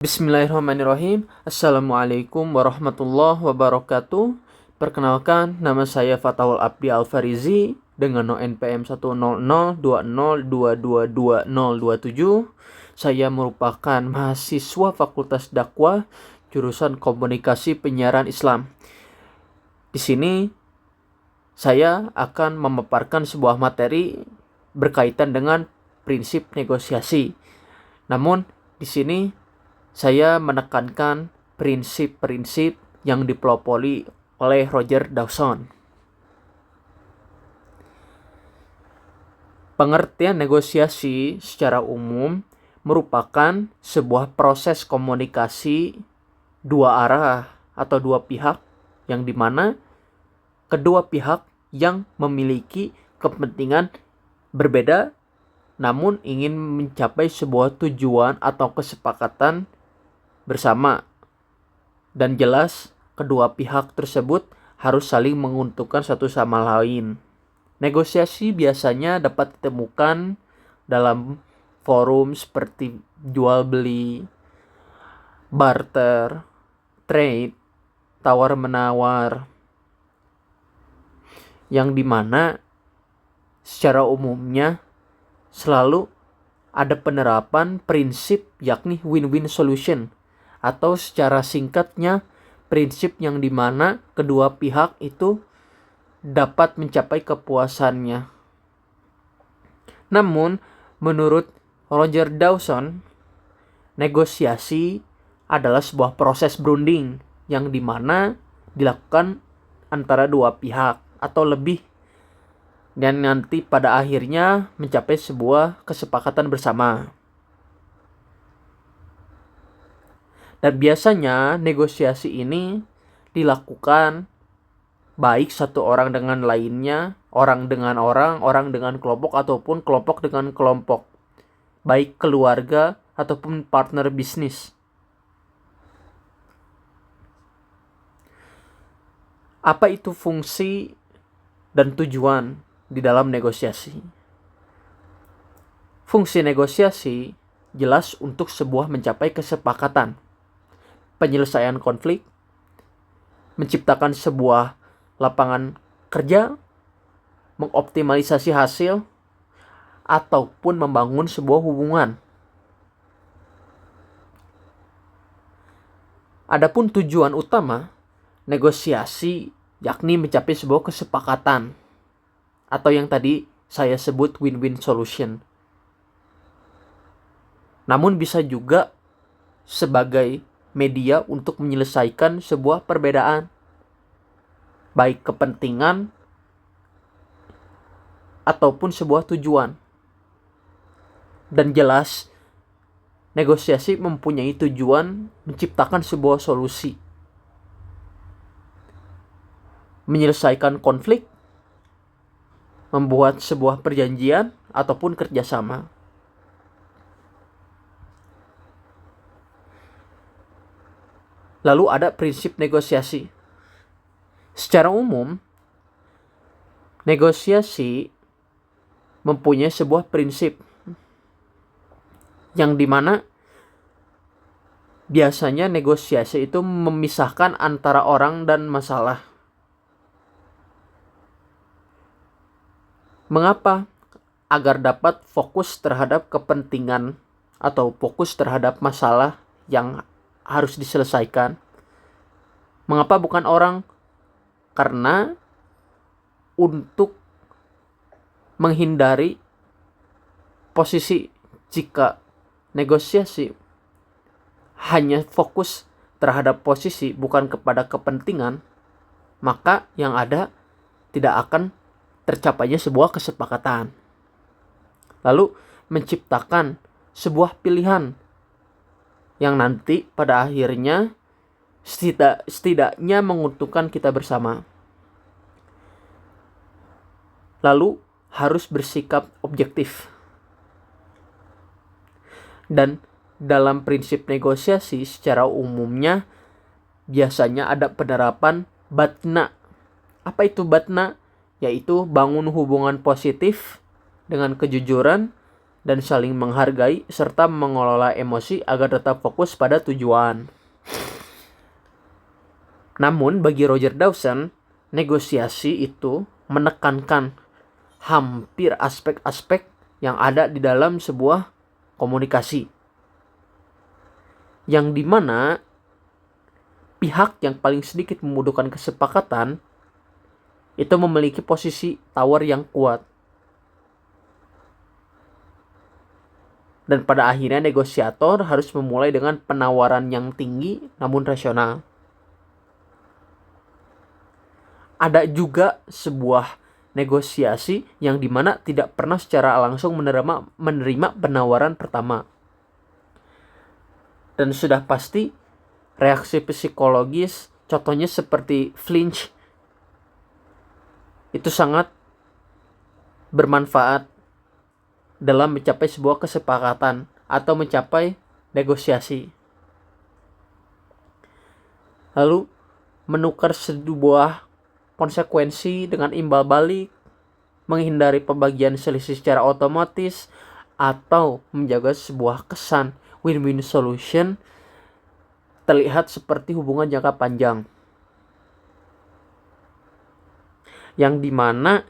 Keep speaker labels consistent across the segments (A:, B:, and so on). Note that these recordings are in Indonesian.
A: Bismillahirrahmanirrahim. Assalamualaikum warahmatullahi wabarakatuh. Perkenalkan, nama saya Fatahul Abdi Alfarizi dengan no NPM 1002022222027. Saya merupakan mahasiswa Fakultas Dakwah jurusan Komunikasi Penyiaran Islam. Di sini saya akan memaparkan sebuah materi berkaitan dengan prinsip negosiasi. Namun di sini saya menekankan prinsip-prinsip yang dipelopori oleh Roger Dawson. Pengertian negosiasi secara umum merupakan sebuah proses komunikasi dua arah atau dua pihak yang dimana kedua pihak yang memiliki kepentingan berbeda namun ingin mencapai sebuah tujuan atau kesepakatan bersama, dan jelas kedua pihak tersebut harus saling menguntungkan satu sama lain. Negosiasi biasanya dapat ditemukan dalam forum seperti jual beli, barter, trade, tawar menawar, yang dimana secara umumnya selalu ada penerapan prinsip yakni win-win solution, atau secara singkatnya prinsip yang dimana kedua pihak itu dapat mencapai kepuasannya. Namun menurut Roger Dawson, negosiasi adalah sebuah proses berunding yang dimana dilakukan antara dua pihak atau lebih, dan nanti pada akhirnya mencapai sebuah kesepakatan bersama. Dan biasanya negosiasi ini dilakukan baik satu orang dengan lainnya, orang dengan orang, orang dengan kelompok, ataupun kelompok dengan kelompok, baik keluarga ataupun partner bisnis. Apa itu fungsi dan tujuan di dalam negosiasi? Fungsi negosiasi jelas untuk sebuah mencapai kesepakatan, penyelesaian konflik, menciptakan sebuah lapangan kerja, mengoptimalisasi hasil, ataupun membangun sebuah hubungan. Adapun tujuan utama negosiasi yakni mencapai sebuah kesepakatan, atau yang tadi saya sebut win-win solution. Namun bisa juga sebagai media untuk menyelesaikan sebuah perbedaan, baik kepentingan ataupun sebuah tujuan. Dan jelas negosiasi mempunyai tujuan menciptakan sebuah solusi, menyelesaikan konflik, membuat sebuah perjanjian ataupun kerjasama. Lalu ada prinsip negosiasi. Secara umum, negosiasi mempunyai sebuah prinsip yang dimana biasanya negosiasi itu memisahkan antara orang dan masalah. Mengapa? Agar dapat fokus terhadap kepentingan atau fokus terhadap masalah yang harus diselesaikan. Mengapa bukan orang? Karena untuk menghindari posisi jika negosiasi hanya fokus terhadap posisi bukan kepada kepentingan, maka yang ada tidak akan tercapainya sebuah kesepakatan. Lalu menciptakan sebuah pilihan yang nanti pada akhirnya setidaknya menguntungkan kita bersama. Lalu harus bersikap objektif. Dan dalam prinsip negosiasi secara umumnya biasanya ada penerapan batna. Apa itu batna? Yaitu bangun hubungan positif dengan kejujuran, dan saling menghargai serta mengelola emosi agar tetap fokus pada tujuan. Namun bagi Roger Dawson, negosiasi itu menekankan hampir aspek-aspek yang ada di dalam sebuah komunikasi, yang dimana pihak yang paling sedikit membutuhkan kesepakatan itu memiliki posisi tawar yang kuat. Dan pada akhirnya negosiator harus memulai dengan penawaran yang tinggi namun rasional. Ada juga sebuah negosiasi yang dimana tidak pernah secara langsung menerima penawaran pertama. Dan sudah pasti reaksi psikologis, contohnya seperti flinch, itu sangat bermanfaat dalam mencapai sebuah kesepakatan atau mencapai negosiasi. Lalu menukar sebuah konsekuensi dengan imbal balik, menghindari pembagian selisih secara otomatis, atau menjaga sebuah kesan win-win solution terlihat seperti hubungan jangka panjang, yang dimana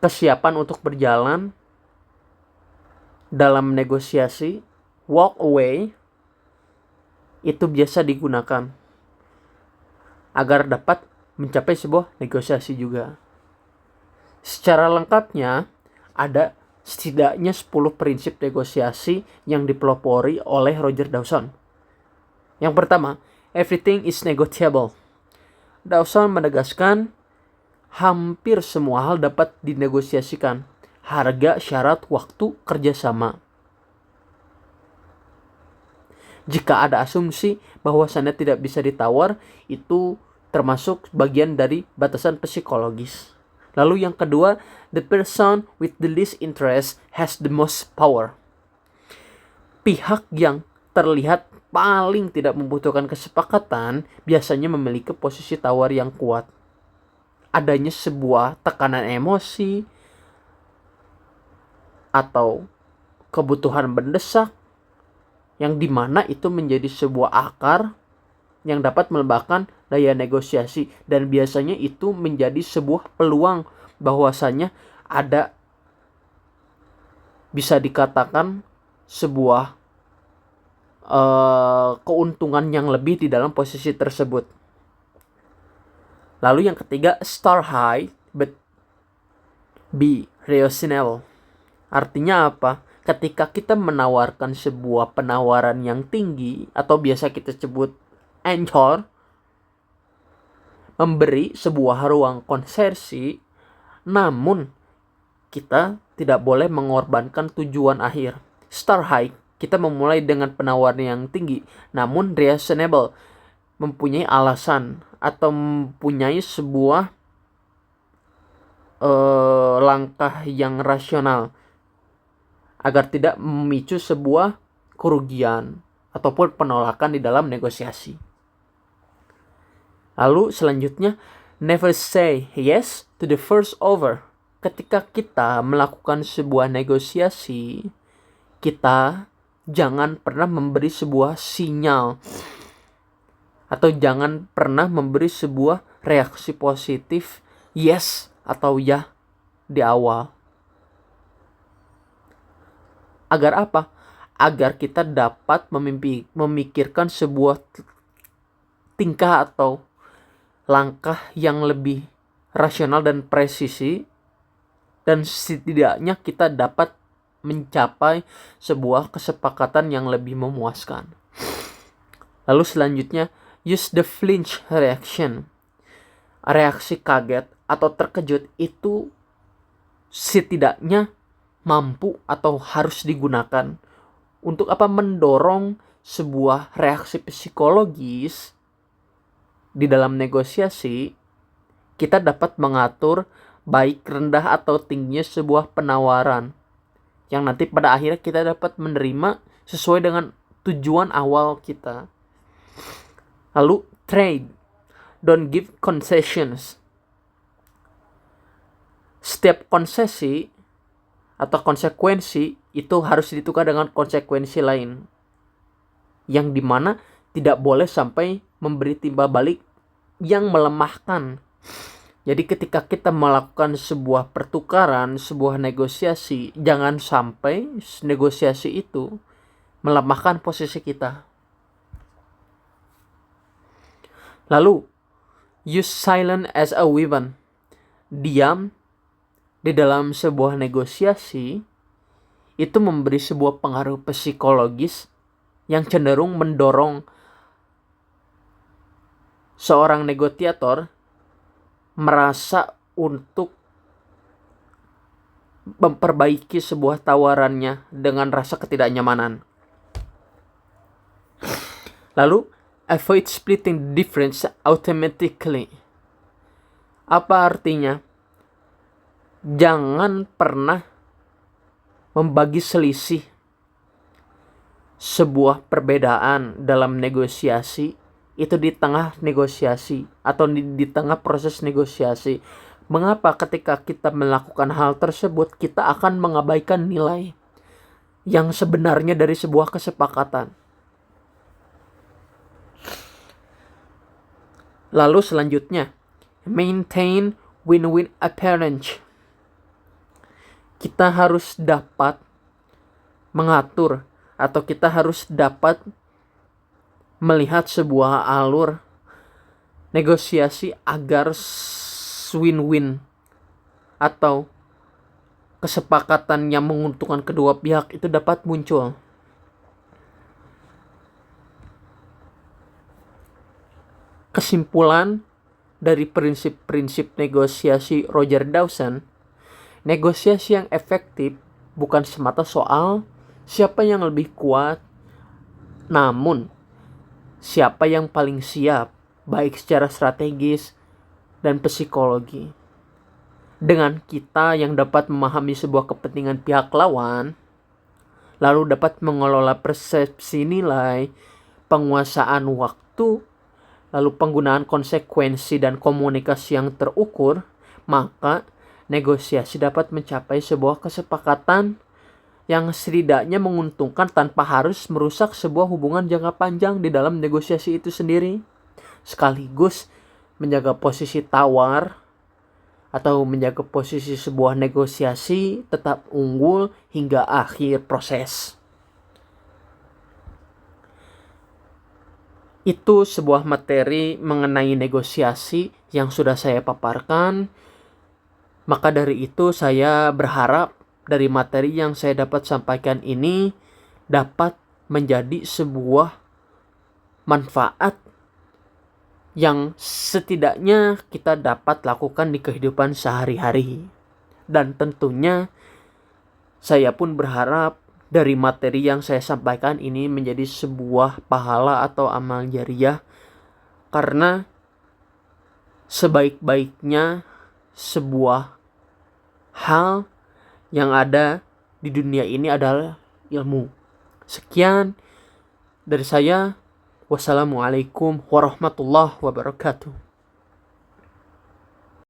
A: kesiapan untuk berjalan dalam negosiasi, walk away, itu biasa digunakan agar dapat mencapai sebuah negosiasi juga. Secara lengkapnya, ada setidaknya 10 prinsip negosiasi yang dipelopori oleh Roger Dawson. Yang pertama, everything is negotiable. Dawson menegaskan hampir semua hal dapat dinegosiasikan. Harga, syarat, waktu, kerjasama. Jika ada asumsi bahwasannya tidak bisa ditawar, itu termasuk bagian dari batasan psikologis. Lalu yang kedua, the person with the least interest has the most power. Pihak yang terlihat paling tidak membutuhkan kesepakatan biasanya memiliki posisi tawar yang kuat. Adanya sebuah tekanan emosi atau kebutuhan mendesak yang dimana itu menjadi sebuah akar yang dapat melemahkan daya negosiasi, dan biasanya itu menjadi sebuah peluang bahwasanya ada, bisa dikatakan, sebuah keuntungan yang lebih di dalam posisi tersebut. Lalu yang ketiga, start high but be reasonable. Artinya apa? Ketika kita menawarkan sebuah penawaran yang tinggi atau biasa kita sebut anchor, memberi sebuah ruang konversi, namun kita tidak boleh mengorbankan tujuan akhir. Start high, kita memulai dengan penawaran yang tinggi, namun reasonable, mempunyai alasan atau mempunyai sebuah langkah yang rasional agar tidak memicu sebuah kerugian ataupun penolakan di dalam negosiasi. Lalu selanjutnya, never say yes to the first offer. Ketika kita melakukan sebuah negosiasi, kita jangan pernah memberi sebuah sinyal atau jangan pernah memberi sebuah reaksi positif yes atau ya di awal. Agar apa? Agar kita dapat memikirkan sebuah tingkah atau langkah yang lebih rasional dan presisi, dan setidaknya kita dapat mencapai sebuah kesepakatan yang lebih memuaskan. Lalu selanjutnya, use the flinch reaction. Reaksi kaget atau terkejut itu setidaknya mampu atau harus digunakan untuk apa? Mendorong sebuah reaksi psikologis di dalam negosiasi. Kita dapat mengatur baik rendah atau tingginya sebuah penawaran yang nanti pada akhirnya kita dapat menerima sesuai dengan tujuan awal kita. Lalu trade, don't give concessions. Setiap konsesi atau konsekuensi itu harus ditukar dengan konsekuensi lain, yang dimana tidak boleh sampai memberi timbal balik yang melemahkan. Jadi ketika kita melakukan sebuah pertukaran, sebuah negosiasi, jangan sampai negosiasi itu melemahkan posisi kita. Lalu, use silence as a weapon. Diam di dalam sebuah negosiasi itu memberi sebuah pengaruh psikologis yang cenderung mendorong seorang negosiator merasa untuk memperbaiki sebuah tawarannya dengan rasa ketidaknyamanan. Lalu, avoid splitting the difference automatically. Apa artinya? Jangan pernah membagi selisih sebuah perbedaan dalam negosiasi itu di tengah negosiasi atau di tengah proses negosiasi. Mengapa ketika kita melakukan hal tersebut kita akan mengabaikan nilai yang sebenarnya dari sebuah kesepakatan? Lalu selanjutnya, maintain win-win approach. Kita harus dapat mengatur atau kita harus dapat melihat sebuah alur negosiasi agar win-win atau kesepakatan yang menguntungkan kedua pihak itu dapat muncul. Kesimpulan dari prinsip-prinsip negosiasi Roger Dawson, negosiasi yang efektif bukan semata soal siapa yang lebih kuat, namun siapa yang paling siap, baik secara strategis dan psikologi. Dengan kita yang dapat memahami sebuah kepentingan pihak lawan, lalu dapat mengelola persepsi nilai, penguasaan waktu, lalu penggunaan konsekuensi dan komunikasi yang terukur, maka negosiasi dapat mencapai sebuah kesepakatan yang setidaknya menguntungkan tanpa harus merusak sebuah hubungan jangka panjang di dalam negosiasi itu sendiri, sekaligus menjaga posisi tawar atau menjaga posisi sebuah negosiasi tetap unggul hingga akhir proses. Itu sebuah materi mengenai negosiasi yang sudah saya paparkan. Maka dari itu saya berharap dari materi yang saya dapat sampaikan ini dapat menjadi sebuah manfaat yang setidaknya kita dapat lakukan di kehidupan sehari-hari. Dan tentunya saya pun berharap dari materi yang saya sampaikan ini menjadi sebuah pahala atau amal jariah, karena sebaik-baiknya sebuah hal yang ada di dunia ini adalah ilmu. Sekian dari saya. Wassalamualaikum warahmatullahi wabarakatuh.